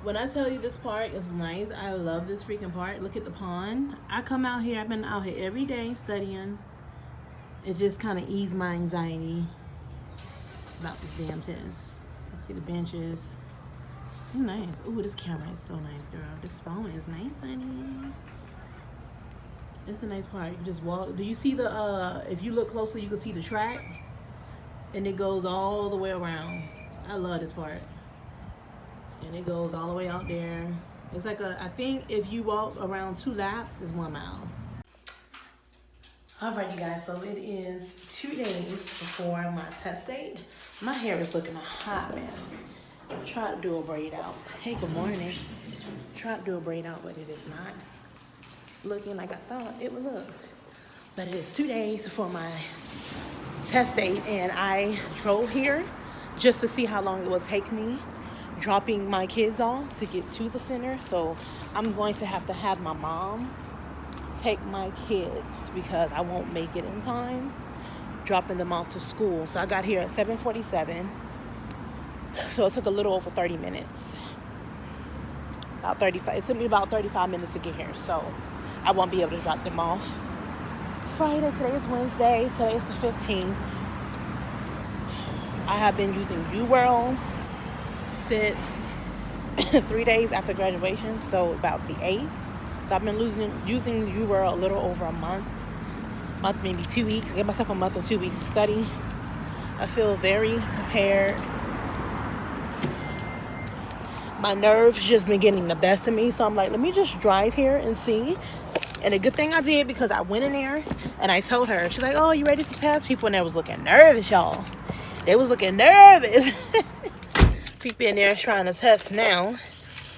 When I tell you this park is nice, I love this freaking park. Look at the pond. I come out here. I've been out here every day studying. It just kind of eased my anxiety about this damn test. You see the benches. Ooh, nice. Ooh, this camera is so nice, girl. This phone is nice, honey. It's a nice park. You just walk. Do you see the, if you look closely, you can see the track. And it goes all the way around. I love this park. And it goes all the way out there. It's like I think if you walk around 2 laps, it's 1 mile. Alright, you guys, so it is 2 days before my test date. My hair is looking a hot mess. I tried to do a braid out. Hey, good morning. Tried to do a braid out, but it is not looking like I thought it would look. But it is 2 days before my test date, and I drove here just to see how long it will take me dropping my kids off to get to the center. So I'm going to have my mom take my kids because I won't make it in time dropping them off to school. So I got here at 7:47, so it took a little over 30 minutes, about 35. It took me about 35 minutes to get here, so I won't be able to drop them off Friday. Today is Wednesday. Today is the 15th. I have been using UWorld since 3 days after graduation, so about the 8th. So I've been using UWorld a little over a month, maybe 2 weeks. I gave myself a month and 2 weeks to study. I feel very prepared. My nerves just been getting the best of me, so I'm like, let me just drive here and see. And a good thing I did, because I went in there and I told her, she's like, oh, you ready to test? People in there was looking nervous, y'all. They was looking nervous. People in there trying to test now.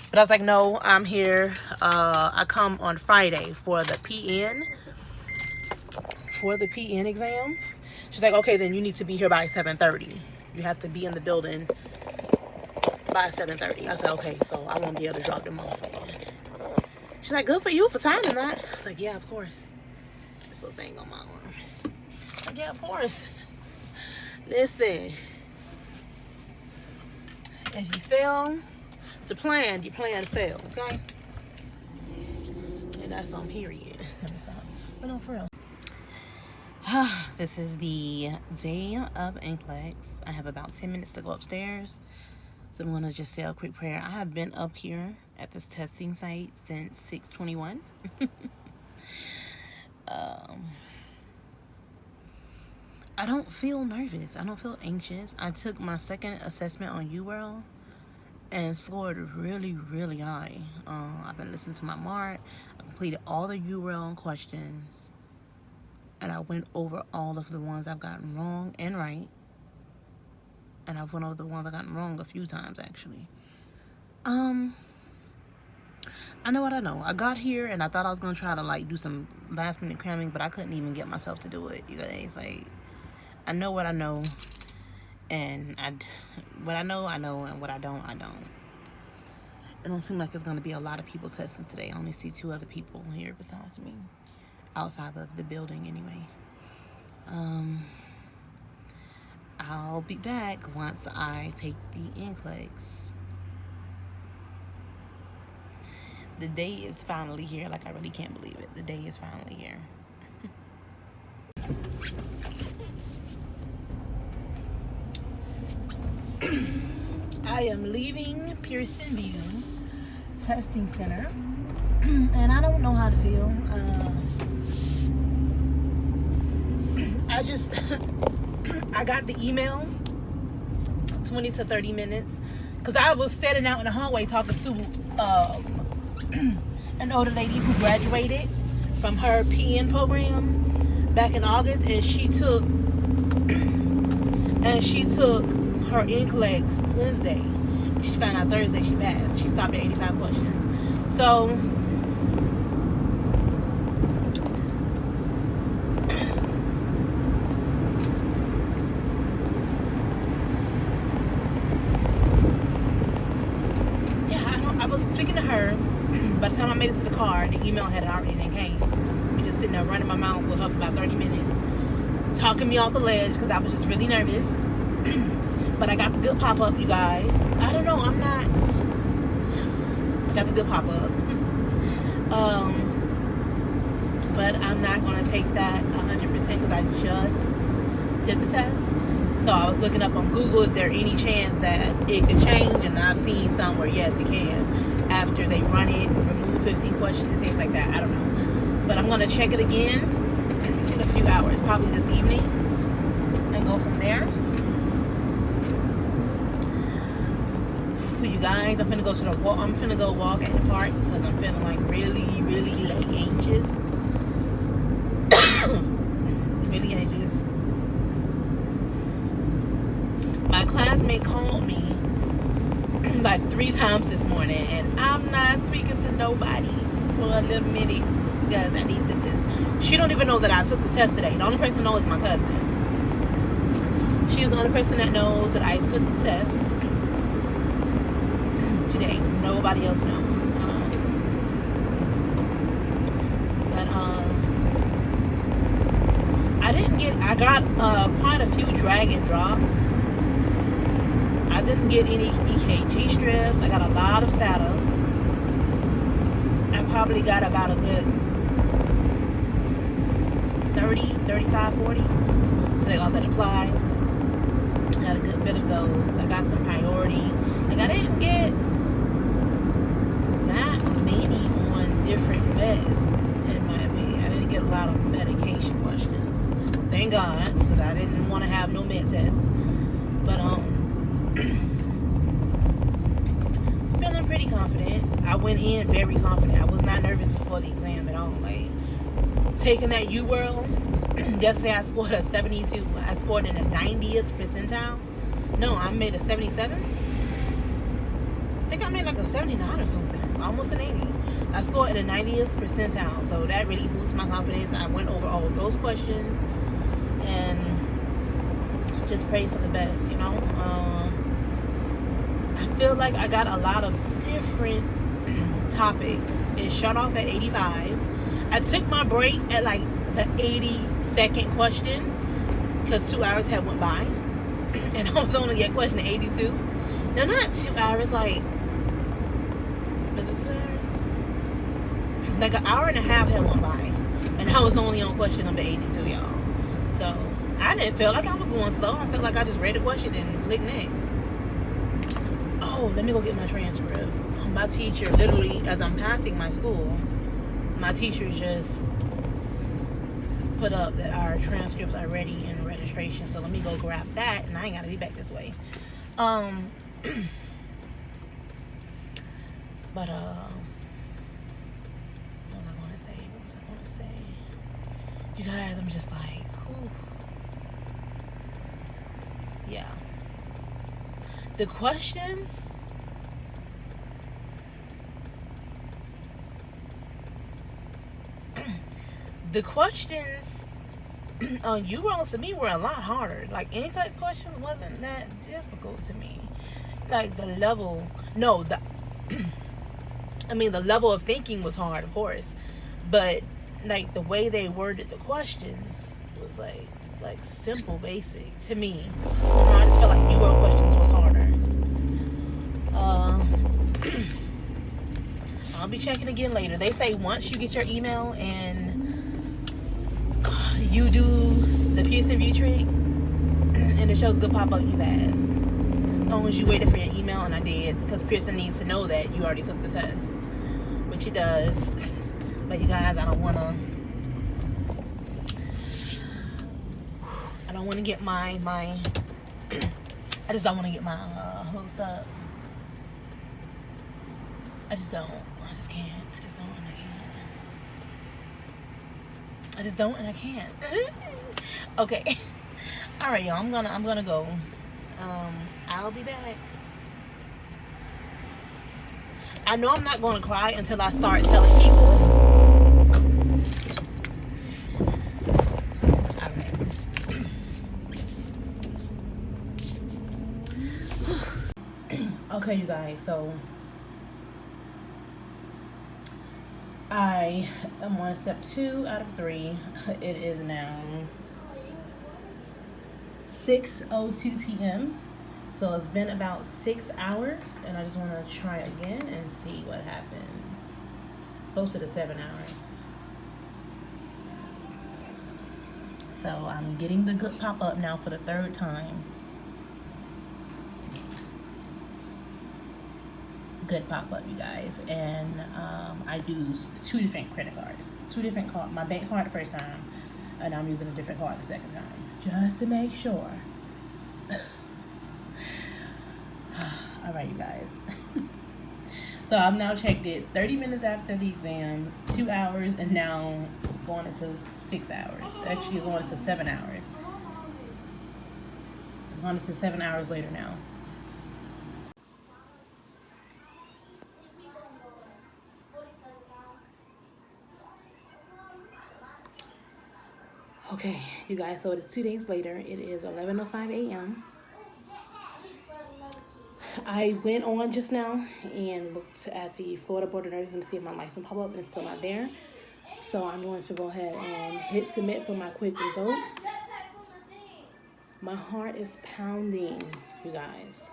But I was like, no, I'm here. I come on Friday for the PN exam. She's like, okay, then you need to be here by 7:30. You have to be in the building by 7:30. I said, okay, so I won't be able to drop them off again. She's like, good for you for timing that. I was like, yeah, of course. This little thing on my arm. Like, yeah, of course. Listen. If you fail to plan, you plan to fail, okay? And that's on period. But no, for real. This is the day of Nclex. I have about 10 minutes to go upstairs. So I'm going to just say a quick prayer. I have been up here at this testing site since 6:21. I don't feel nervous. I don't feel anxious. I took my second assessment on UWorld and scored really, really high. I've been listening to my mark. I completed all the UWorld questions. And I went over all of the ones I've gotten wrong and right. And I've went over the ones I've gotten wrong a few times, actually. I know what I know. I got here and I thought I was going to try to, like, do some last-minute cramming, but I couldn't even get myself to do it, you guys. Like, I know what I know. And what I know, and what I don't, I don't. It don't seem like there's going to be a lot of people testing today. I only see 2 other people here besides me. Outside of the building, anyway. I'll be back once I take the Nclex. The day is finally here. Like, I really can't believe it. The day is finally here. I am leaving Pearson View Testing Center. And I don't know how to feel. I got the email 20 to 30 minutes because I was standing out in the hallway talking to an older lady who graduated from her PN program back in August, and she took her Nclex Wednesday. She found out Thursday she passed. She stopped at 85 questions. So I was speaking to her. By the time I made it to the car, the email had already came. We just sitting there running my mouth with her for about 30 minutes, talking me off the ledge because I was just really nervous. But I got the good pop-up, you guys. I don't know, I'm not Got the good pop-up. But I'm not going to take that 100% because I just did the test. So I was looking up on Google, is there any chance that it could change? And I've seen some where yes, it can. After they run it, remove 15 questions and things like that. I don't know. But I'm going to check it again in a few hours, probably this evening, and go from there. You guys, I'm finna go to the walk. I'm finna go walk at the park because I'm feeling like really like anxious. Really anxious. My classmate called me like 3 times this morning, and I'm not speaking to nobody for a little minute because I need to just. She don't even know that I took the test today. The only person who knows is my cousin. She is the only person that knows that I took the test today. Nobody else knows. I got quite a few drag and drops. I didn't get any EKG strips. I got a lot of SATA. I probably got about a good 30, 35, 40. So they got that apply. I got a good bit of those. I got some priority. Like I didn't get that many on different meds, in my opinion. I didn't get a lot of medication questions. Thank God, because I didn't want to have no med tests. But feeling pretty confident. I went in very confident. I was not nervous before the exam at all. Like taking that UWorld. Yesterday I scored a 72. I scored in the 90th percentile. No, I made a 77. I think I made like a 79 or something. Almost an 80. I scored in the 90th percentile. So that really boosts my confidence. I went over all of those questions and just prayed for the best, you know. I feel like I got a lot of different topics. It shut off at 85. I took my break at like the 82nd question because 2 hours had went by and I was only at question 82. No, not 2 hours, like, was it 2 hours? Like an hour and a half had went by and I was only on question number 82, y'all. So I didn't feel like I was going slow. I felt like I just read the question and clicked next. Oh, let me go get my transcript. My teacher, literally, as I'm passing my school, my teacher just put up that our transcripts are ready in registration. So let me go grab that, and I ain't gotta be back this way. But what was I gonna say? You guys, I'm just like, whew. Yeah. The questions. The questions on UWorld to me were a lot harder. Like Nclex questions wasn't that difficult to me. Like the level, the level of thinking was hard, of course, but like the way they worded the questions was like simple, basic to me. I just felt like UWorld questions was harder. I'll be checking again later. They say once you get your email and you do the Pearson View trick and it shows good pop up, you passed. As long as you waited for your email, and I did, because Pearson needs to know that you already took the test, which it does. But you guys, I don't want to get my I just don't want to get my hopes up. I just can't. Okay. All right, y'all. I'm gonna go. I'll be back. I know I'm not gonna cry until I start telling people. All right. Okay, you guys. So I am on step 2 out of 3. It is now 6:02 p.m. So it's been about 6 hours, and I just want to try again and see what happens. Closer to 7 hours. So I'm getting the good pop-up now for the third time. Good pop-up, you guys. And I used 2 different credit cards. 2 different cards. My bank card the first time, and I'm using a different card the second time. Just to make sure. Alright, you guys. So I've now checked it 30 minutes after the exam, 2 hours, and now going into 6 hours. Actually, it's going into 7 hours. It's going into 7 hours later now. Okay, you guys, so it is 2 days later. It is 11:05 a.m. I went on just now and looked at the Florida Board of Nursing to see if my license pop up, and it's still not there. So I'm going to go ahead and hit submit for my quick results. My heart is pounding, you guys.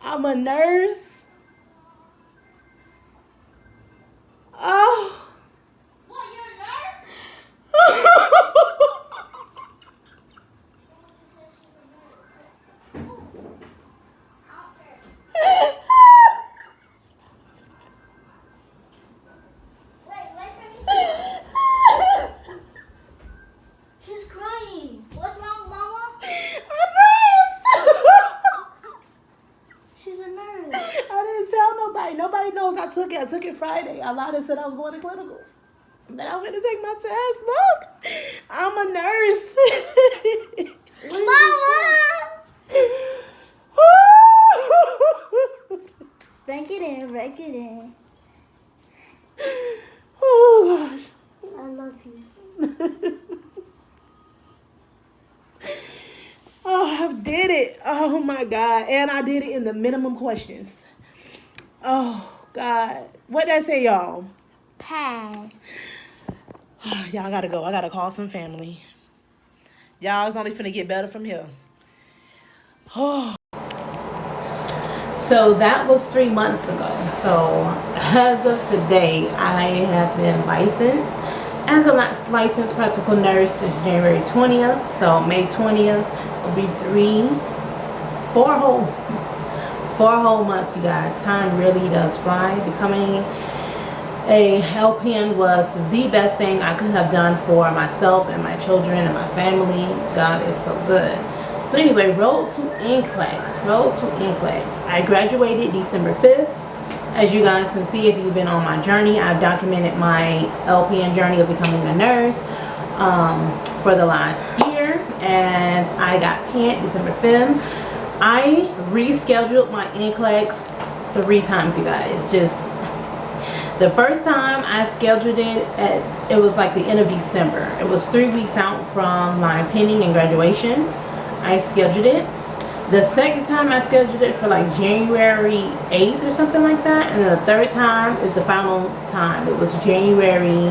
I'm a nurse. Oh. What, you're a nurse? She's crying. What's wrong, Mama? She's a nurse. I didn't tell nobody. Nobody knows I took it. I took it Friday. I lied and said I was going to clinicals. But I'm going to take my test. Look, I'm a nurse. Mama! Break it in, break it in. Oh, gosh. I love you. Oh, I did it. Oh, my God. And I did it in the minimum questions. Oh, God. What did I say, y'all? Pass. Y'all got to go. I got to call some family. Y'all, it's only finna get better from here. Oh. So that was 3 months ago. So as of today, I have been licensed as a licensed practical nurse since January 20th. So May 20th will be 4 whole months, you guys. Time really does fly. Becoming a LPN was the best thing I could have done for myself and my children and my family. God is so good. So anyway, road to Nclex. Road to Nclex. I graduated December 5th. As you guys can see, if you've been on my journey, I've documented my LPN journey of becoming a nurse for the last year. And I got pant December 5th. I rescheduled my Nclex 3 times, you guys. Just the first time I scheduled it it was like the end of December. It was 3 weeks out from my pending and graduation. I scheduled it. The second time I scheduled it for like January 8th or something like that. And then the third time is the final time. It was January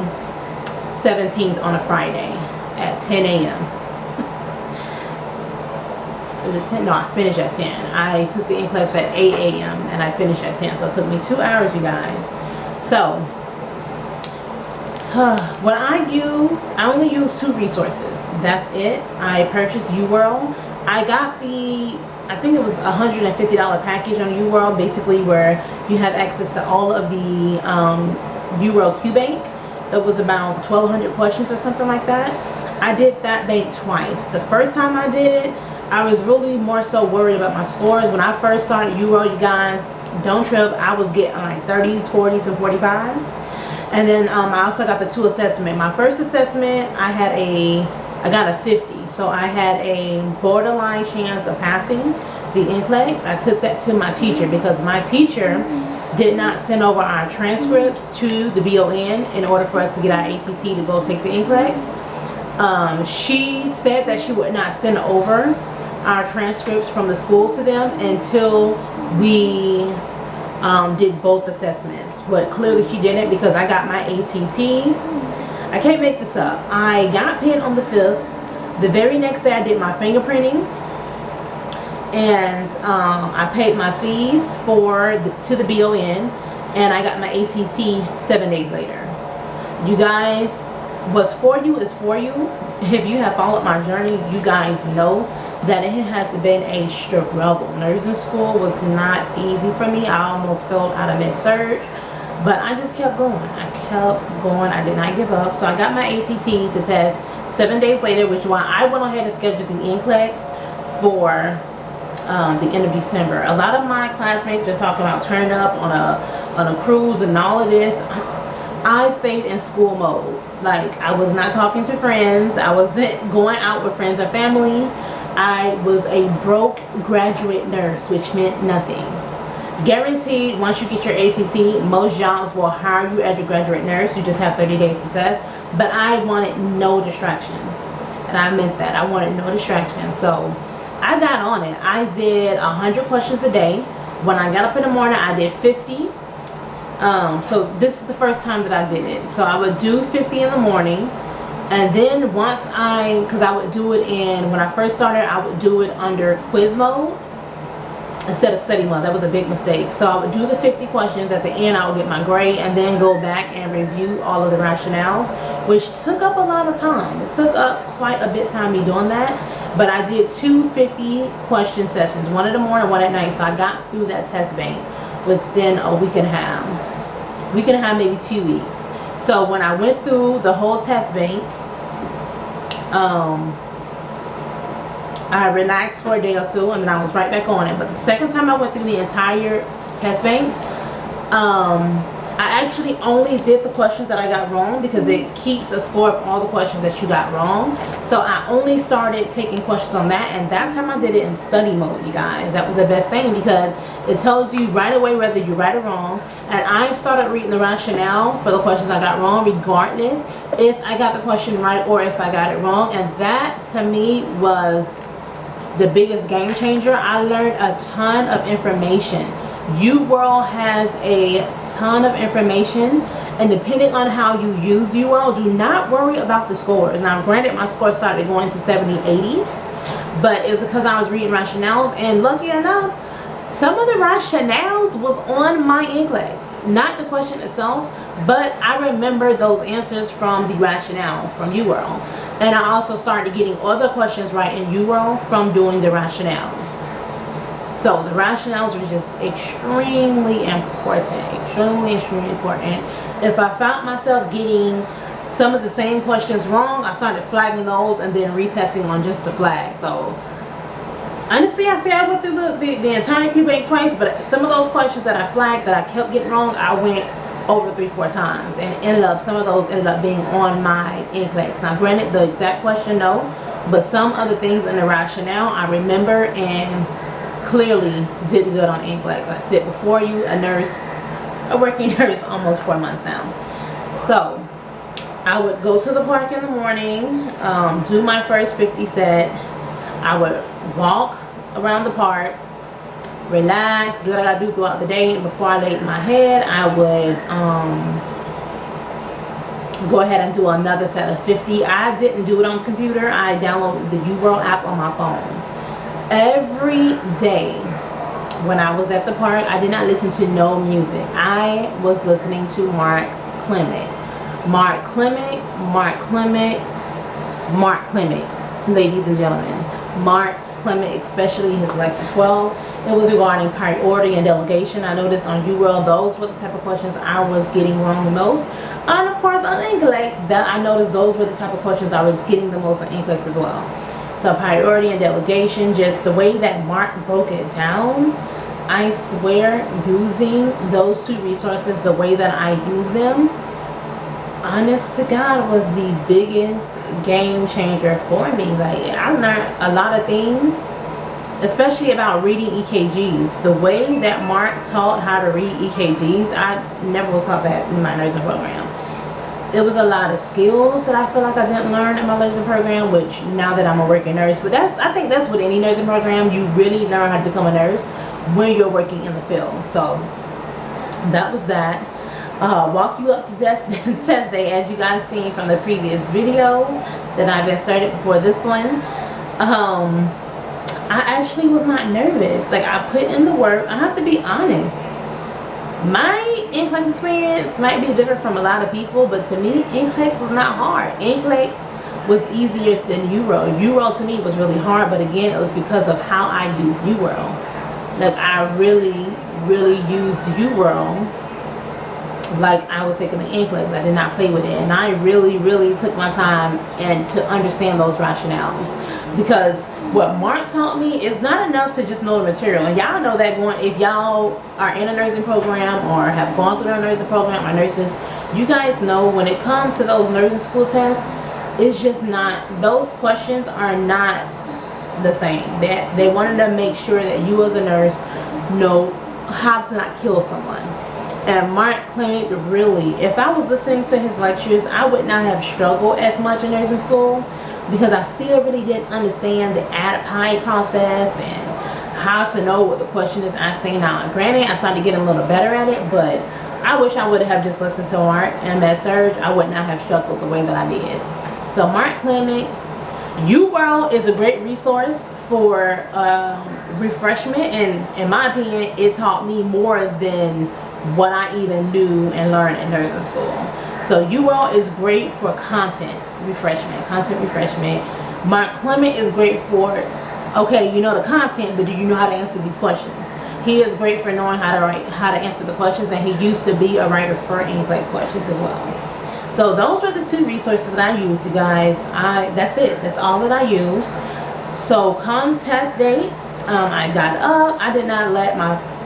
17th on a Friday at 10 a.m. It was 10, no, I finished at 10. I took the Nclex at 8 a.m. and I finished at 10. So it took me 2 hours, you guys. So, what I only use 2 resources. That's it. I purchased UWorld. I got I think it was $150 package on UWorld, basically where you have access to all of the UWorld Q Bank. It was about 1,200 questions or something like that. I did that bank twice. The first time I did it, I was really more so worried about my scores. When I first started UWorld, you guys, don't trip, I was getting like 30s, 40s, and 45s. And then I also got the 2 assessment. My first assessment, I got a 50. So I had a borderline chance of passing the Nclex. I took that to my teacher because my teacher did not send over our transcripts to the BON in order for us to get our ATT to go take the Nclex. She said that she would not send over our transcripts from the schools to them until we did both assessments. But clearly she didn't, because I got my ATT. I can't make this up. I got pinned on the 5th. The very next day I did my fingerprinting, and I paid my fees to the BON, and I got my ATT 7 days later. You guys, what's for you is for you. If you have followed my journey, you guys know that it has been a struggle. Nursing school was not easy for me. I almost fell out of mid-surge, but I just kept going. I did not give up. So I got my ATT to test 7 days later, which is why I went ahead and scheduled the Nclex for the end of December. A lot of my classmates just talking about turning up on a cruise and all of this. I stayed in school mode. Like, I was not talking to friends. I wasn't going out with friends or family. I was a broke graduate nurse, which meant nothing. Guaranteed, once you get your ATT, most jobs will hire you as a graduate nurse. You just have 30 days to test. But I wanted no distractions. And I meant that. I wanted no distractions. So I got on it. I did 100 questions a day. When I got up in the morning, I did 50. So this is the first time that I did it. So I would do 50 in the morning. And then because I would do it when I first started, I would do it under quiz mode instead of study mode. That was a big mistake. So I would do the 50 questions. At the end, I would get my grade and then go back and review all of the rationales, which took up a lot of time. It took up quite a bit of time me doing that. But I did 2 50-question sessions, one in the morning, one at night. So I got through that test bank within a week and a half. Maybe 2 weeks. So when I went through the whole test bank, I relaxed for a day or two, and then I was right back on it. But the second time I went through the entire test bank, I actually only did the questions that I got wrong, because it keeps a score of all the questions that you got wrong. So I only started taking questions on that, and that's how I did it in study mode, you guys. That was the best thing, because it tells you right away whether you're right or wrong. And I started reading the rationale for the questions I got wrong, regardless if I got the question right or if I got it wrong. And that, to me, was the biggest game changer. I learned a ton of information. UWorld has a ton of information, and depending on how you use UWorld, do not worry about the scores. Now, granted, my score started going to 70, 80s, but it was because I was reading rationales, and lucky enough, some of the rationales was on my Nclex. Not the question itself, but I remember those answers from the rationale from UWorld. And I also started getting other questions right in UWorld from doing the rationales. So the rationales were just extremely important. Extremely important. If I found myself getting some of the same questions wrong, I started flagging those and then retesting on just the flag. So honestly, I say I went through the entire Q bank twice, but some of those questions that I flagged that I kept getting wrong, I went over 3-4 times, and some of those ended up being on my Nclex. Now, granted, the exact question, no, but some other things in the rationale I remember and clearly did good on Nclex. I sit before you, a working nurse, almost 4 months now. So I would go to the park in the morning, do my first 50 set. I would walk around the park, relax, do what I gotta do throughout the day. And before I laid my head, I would go ahead and do another set of 50. I didn't do it on the computer. I downloaded the UWorld app on my phone. Every day when I was at the park, I did not listen to no music. I was listening to Mark Clement, ladies and gentlemen. Mark Clement, especially his lecture 12. It was regarding priority and delegation. I noticed on UWorld, those were the type of questions I was getting wrong the most. And of course on Nclex, I noticed those were the type of questions I was getting the most on Nclex as well. So priority and delegation, just the way that Mark broke it down, I swear, using those two resources the way that I use them, honest to God, was the biggest game changer for me. Like, I learned a lot of things, especially about reading EKGs. The way that Mark taught how to read EKGs, I never was taught that in my nursing program. it was a lot of skills that I feel like I didn't learn in my nursing program, which now that I'm a working nurse, but I think that's with any nursing program, you really learn how to become a nurse when you're working in the field. So that was that. Walk you up to test day, as you guys seen from the previous video that I've inserted before this one. I actually was not nervous. Like, I put in the work. I have to be honest. My Nclex experience might be different from a lot of people, but to me, Nclex was not hard. Nclex was easier than Euro. Euro to me was really hard, but again, it was because of how I used Euro. Like, I really used Euro like I was taking the Nclex. I did not play with it, and I really took my time and to understand those rationales, because what Mark taught me is not enough to just know the material. And y'all know that if y'all are in a nursing program or have gone through a nursing program or nurses, you guys know when it comes to those nursing school tests, it's just not, those questions are not the same. That they wanted to make sure that you as a nurse know how to not kill someone. And Mark Nclex, really, if I was listening to his lectures, I would not have struggled as much in nursing school, because I still really didn't understand the ADAPI process and how to know what the question is asking. Now, granted, I started to get a little better at it, but I wish I would have just listened to Mark and Med Surg. I would not have struggled the way that I did. So Mark Nclex, UWorld is a great resource for refreshment, and in my opinion, it taught me more than what I even knew and learned in nursing school. So UWorld is great for content refreshment. Mark Nclex is great for, okay, you know the content, but do you know how to answer these questions? He is great for knowing how to answer the questions, and he used to be a writer for Nclex questions as well. So those were the two resources that I used, you guys. That's it. That's all that I used. So come test date, I got up. I did not let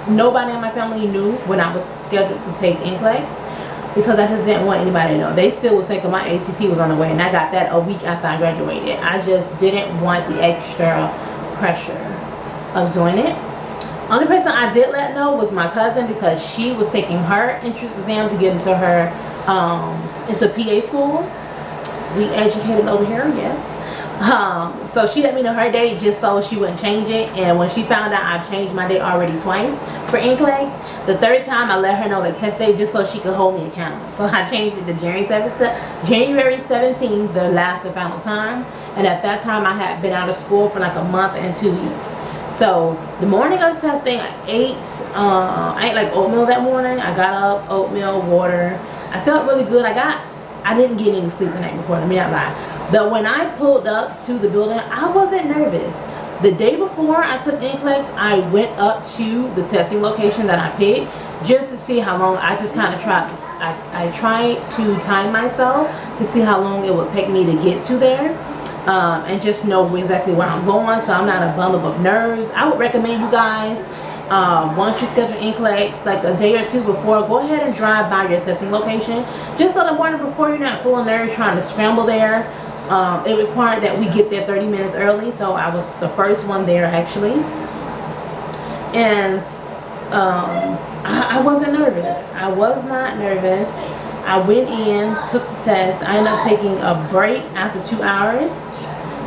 nobody in my family knew when I was scheduled to take Nclex, because I just didn't want anybody to know. They still was thinking my ATT was on the way, and I got that a week after I graduated. I just didn't want the extra pressure of doing it. Only person I did let know was my cousin, because she was taking her entrance exam to get into her into PA school. We educated over here, yes. So she let me know her date just so she wouldn't change it, and when she found out I've changed my date already twice for Nclex, the third time I let her know the test date just so she could hold me accountable. So I changed it to January 17th, the last and final time, and at that time I had been out of school for like a month and 2 weeks. So the morning of testing, I ate like oatmeal that morning. I got up, oatmeal, water. I felt really good. I didn't get any sleep the night before, let me not lie. But when I pulled up to the building, I wasn't nervous. The day before I took Nclex, I went up to the testing location that I picked just to see how long. I just kind of I tried to time myself to see how long it would take me to get to there, and just know exactly where I'm going, so I'm not a bundle of nerves. I would recommend you guys, once you schedule Nclex, like a day or two before, go ahead and drive by your testing location, just so the morning before you're not full of nerves trying to scramble there. It required that we get there 30 minutes early, so I was the first one there actually, and I wasn't nervous. I was not nervous. I went in, took the test. I ended up taking a break after 2 hours.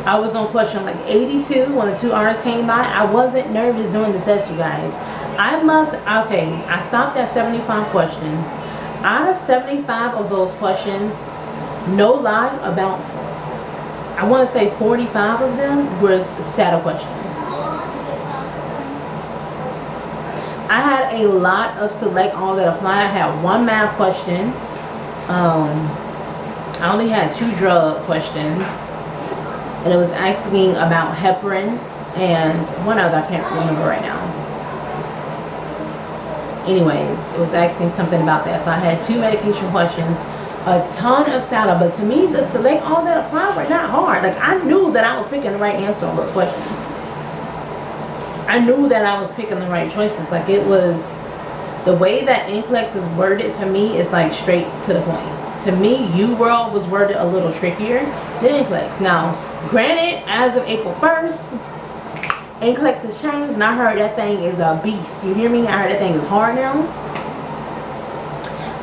I was on question like 82 when the 2 hours came by. I wasn't nervous doing the test, you guys. I stopped at 75 questions. Out of 75 of those questions, no lie, about I want to say 45 of them were shadow questions. I had a lot of select all that apply. I had one math question. I only had 2 drug questions, and it was asking about heparin and one other I can't remember right now. Anyways, it was asking something about that. So I had 2 medication questions, a ton of SATA, but to me the select all that apply were not hard. Like, I knew that I was picking the right answer on those questions. I knew that I was picking the right choices. Like, it was, the way that Nclex is worded to me is like straight to the point. To me, UWorld was worded a little trickier than Nclex. Now, granted, as of April 1st, Nclex has changed, and I heard that thing is a beast. You hear me? I heard that thing is hard now.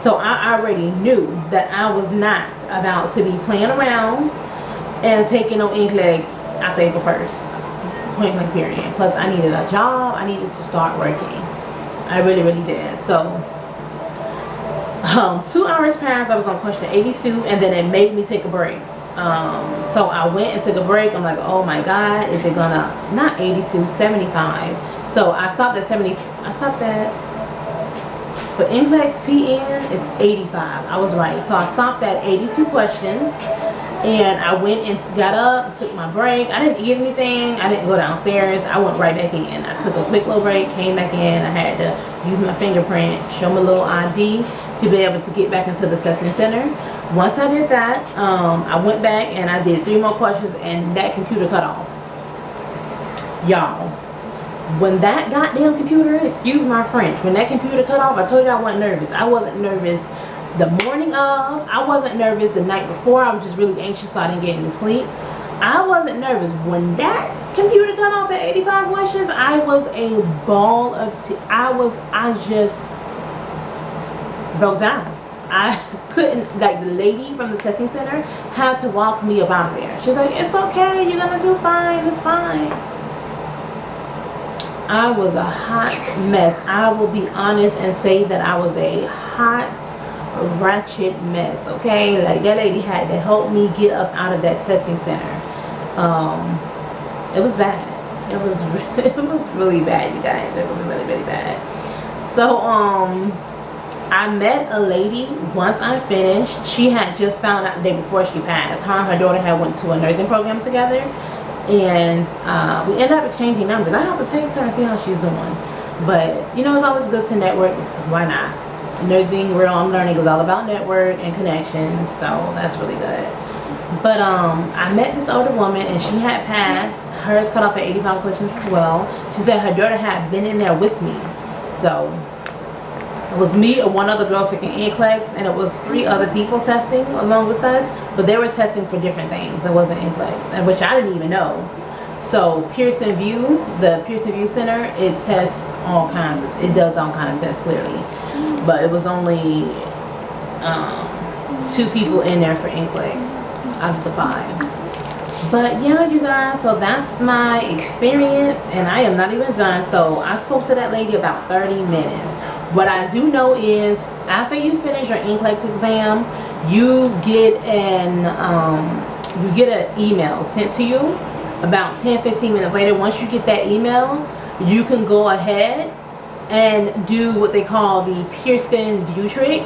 So I already knew that I was not about to be playing around and taking no Nclex after April 1st. Point blank period. Plus I needed a job. I needed to start working. I really, really did. So 2 hours passed. I was on question 82, and then it made me take a break. So I went and took a break. I'm like, oh my God, is it gonna, not 82, 75. So I stopped at 70. I stopped at, for Nclex PN, it's 85. I was right. So I stopped at 82 questions. And I went and got up, took my break. I didn't eat anything. I didn't go downstairs. I went right back in. I took a quick little break, came back in. I had to use my fingerprint, show my little ID to be able to get back into the testing center. Once I did that, I went back and I did 3 more questions, and that computer cut off. Y'all, when that goddamn computer, excuse my French, when that computer cut off, I told you I wasn't nervous. I wasn't nervous the morning of. I wasn't nervous the night before. I was just really anxious, so I didn't get any sleep. I wasn't nervous. When that computer cut off at 85 questions, I was a ball of I just broke down. I couldn't, like, the lady from the testing center had to walk me up out there. She's like, it's okay, you're gonna do fine, it's fine. I was a hot mess. I will be honest and say that I was a hot, ratchet mess, okay? Like, that lady had to help me get up out of that testing center. It was bad. It was really bad, you guys. It was really, really bad. So I met a lady once I finished. She had just found out the day before she passed. Her and her daughter had went to a nursing program together, and we ended up exchanging numbers. I have to text her and see how she's doing. But you know, it's always good to network. Why not? Nursing, where I'm learning, is all about network and connections, so that's really good. But I met this older woman, and she had passed. Hers cut off at 85 questions as well. She said her daughter had been in there with me. So it was me and one other girl taking Nclex, and it was 3 other people testing along with us, but they were testing for different things. It wasn't Nclex, and which I didn't even know. So Pearson View, the Pearson View Center, it tests all kinds of, it does all kinds of tests clearly. But it was only 2 people in there for Nclex out of the 5. But yeah, you guys, so that's my experience, and I am not even done. So I spoke to that lady about 30 minutes. What I do know is, after you finish your Nclex exam, you get an email sent to you about 10-15 minutes later. Once you get that email, you can go ahead and do what they call the Pearson View trick.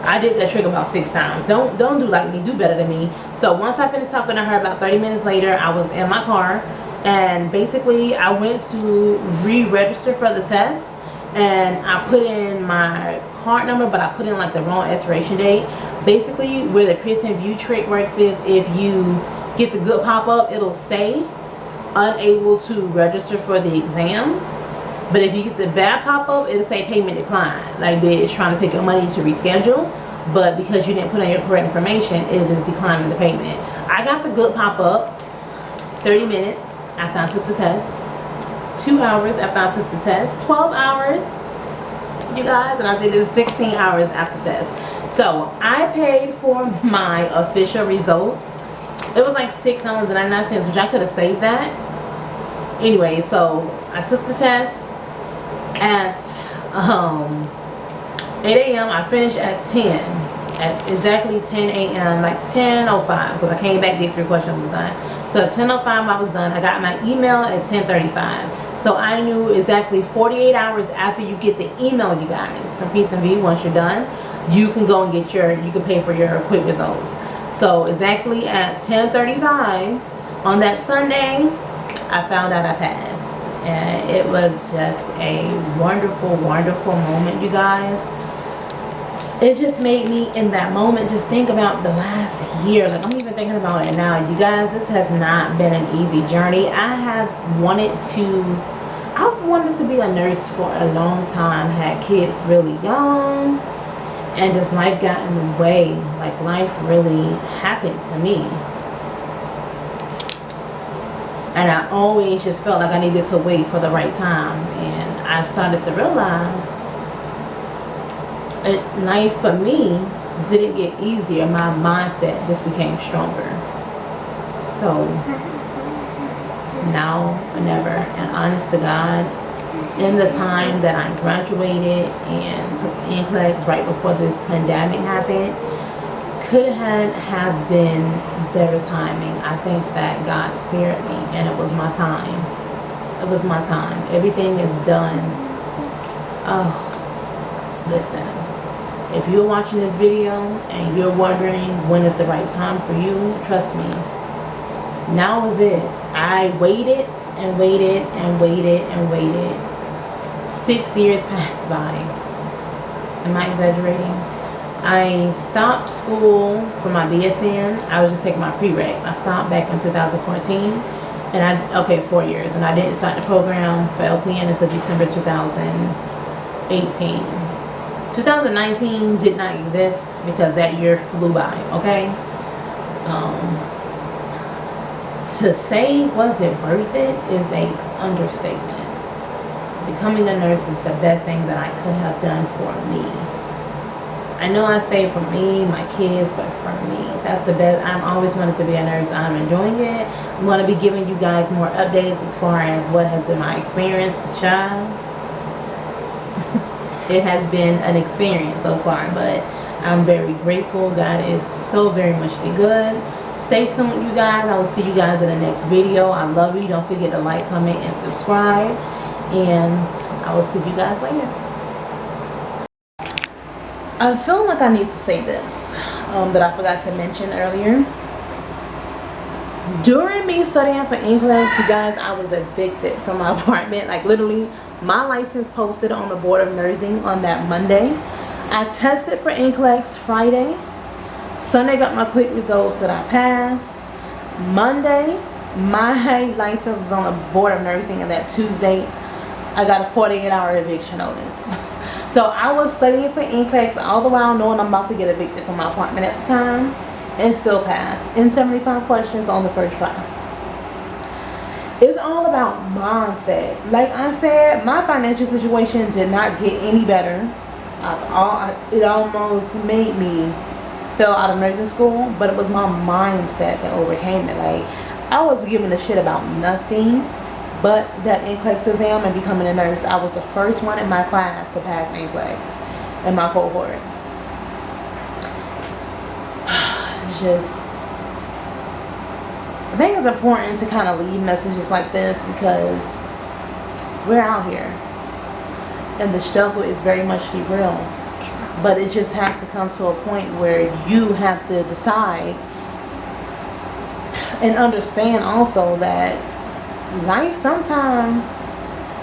I did that trick about 6 times. Don't do like me, do better than me. So once I finished talking to her, about 30 minutes later, I was in my car, and basically I went to re-register for the test, and I put in my card number, but I put in like the wrong expiration date. Basically, where the Pearson View trick works is, if you get the good pop-up, it'll say unable to register for the exam. But if you get the bad pop-up, it'll say payment declined. Like, it's trying to take your money to reschedule, but because you didn't put in your correct information, it is declining the payment. I got the good pop-up 30 minutes after I took the test, 2 hours after I took the test, 12 hours, you guys, and I did it 16 hours after the test. So I paid for my official results. It was like $6.99, which I could have saved that. Anyway, so I took the test at 8 a.m. I finished at 10, at exactly 10 a.m. like 10:05, because I came back, did 3 questions, was done. So at 10:05 I was done. I got my email at 10:35. So I knew exactly 48 hours after you get the email, you guys, from Pearson View. Once you're done, you can go and get you can pay for your quick results. So exactly at 10:35 on that Sunday, I found out I passed. And it was just a wonderful, wonderful moment, you guys. It just made me, in that moment, just think about the last year. Like, I'm even thinking about it now. You guys, this has not been an easy journey. I've wanted to be a nurse for a long time. Had kids really young, and just life got in the way. Like, life really happened to me. And I always just felt like I needed to wait for the right time. And I started to realize life for me didn't get easier. My mindset just became stronger. So now or never. And honest to God, in the time that I graduated and took Nclex right before this pandemic happened, could have been better timing. I think that God spared me, and it was my time. It was my time. Everything is done. Oh, listen. If you're watching this video and you're wondering when is the right time for you, trust me. Now is it. I waited and waited and waited and waited. 6 years passed by. Am I exaggerating? I stopped school for my BSN. I was just taking my prereq. I stopped back in 2014. And 4 years. And I didn't start the program for LPN until December 2018. 2019 did not exist because that year flew by, okay? To say was it worth it is a understatement. Becoming a nurse is the best thing that I could have done for me. I know I say for me, my kids, but for me, that's the best. I've always wanted to be a nurse. I'm enjoying it. I'm going to be giving you guys more updates as far as what has been my experience. Child, it has been an experience so far, but I'm very grateful. God is so very much good. Stay tuned, you guys. I will see you guys in the next video. I love you. Don't forget to like, comment, and subscribe. And I will see you guys later. I feel like I need to say this that I forgot to mention earlier. During me studying for Nclex, you guys, I was evicted from my apartment. Like literally, my license posted on the Board of Nursing on that Monday. I tested for Nclex Friday. Sunday got my quick results that I passed. Monday, my license was on the Board of Nursing, and that Tuesday, I got a 48-hour eviction notice. So I was studying for Nclex all the while knowing I'm about to get evicted from my apartment at the time, and still passed in 75 questions on the first try. It's all about mindset. Like I said, my financial situation did not get any better. It almost made me fell out of nursing school, but it was my mindset that overcame it. Like, I was giving a shit about nothing but that Nclex exam and becoming a nurse. I was the first one in my class to pass Nclex in my cohort. I think it's important to kind of leave messages like this because we're out here and the struggle is very much real. But it just has to come to a point where you have to decide and understand also that life sometimes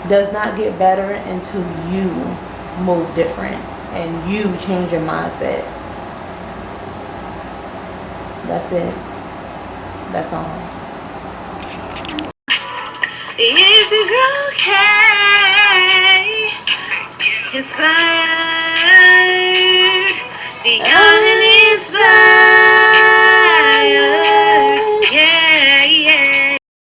does not get better until you move different and you change your mindset. That's it. That's all. Is it okay? It's fine.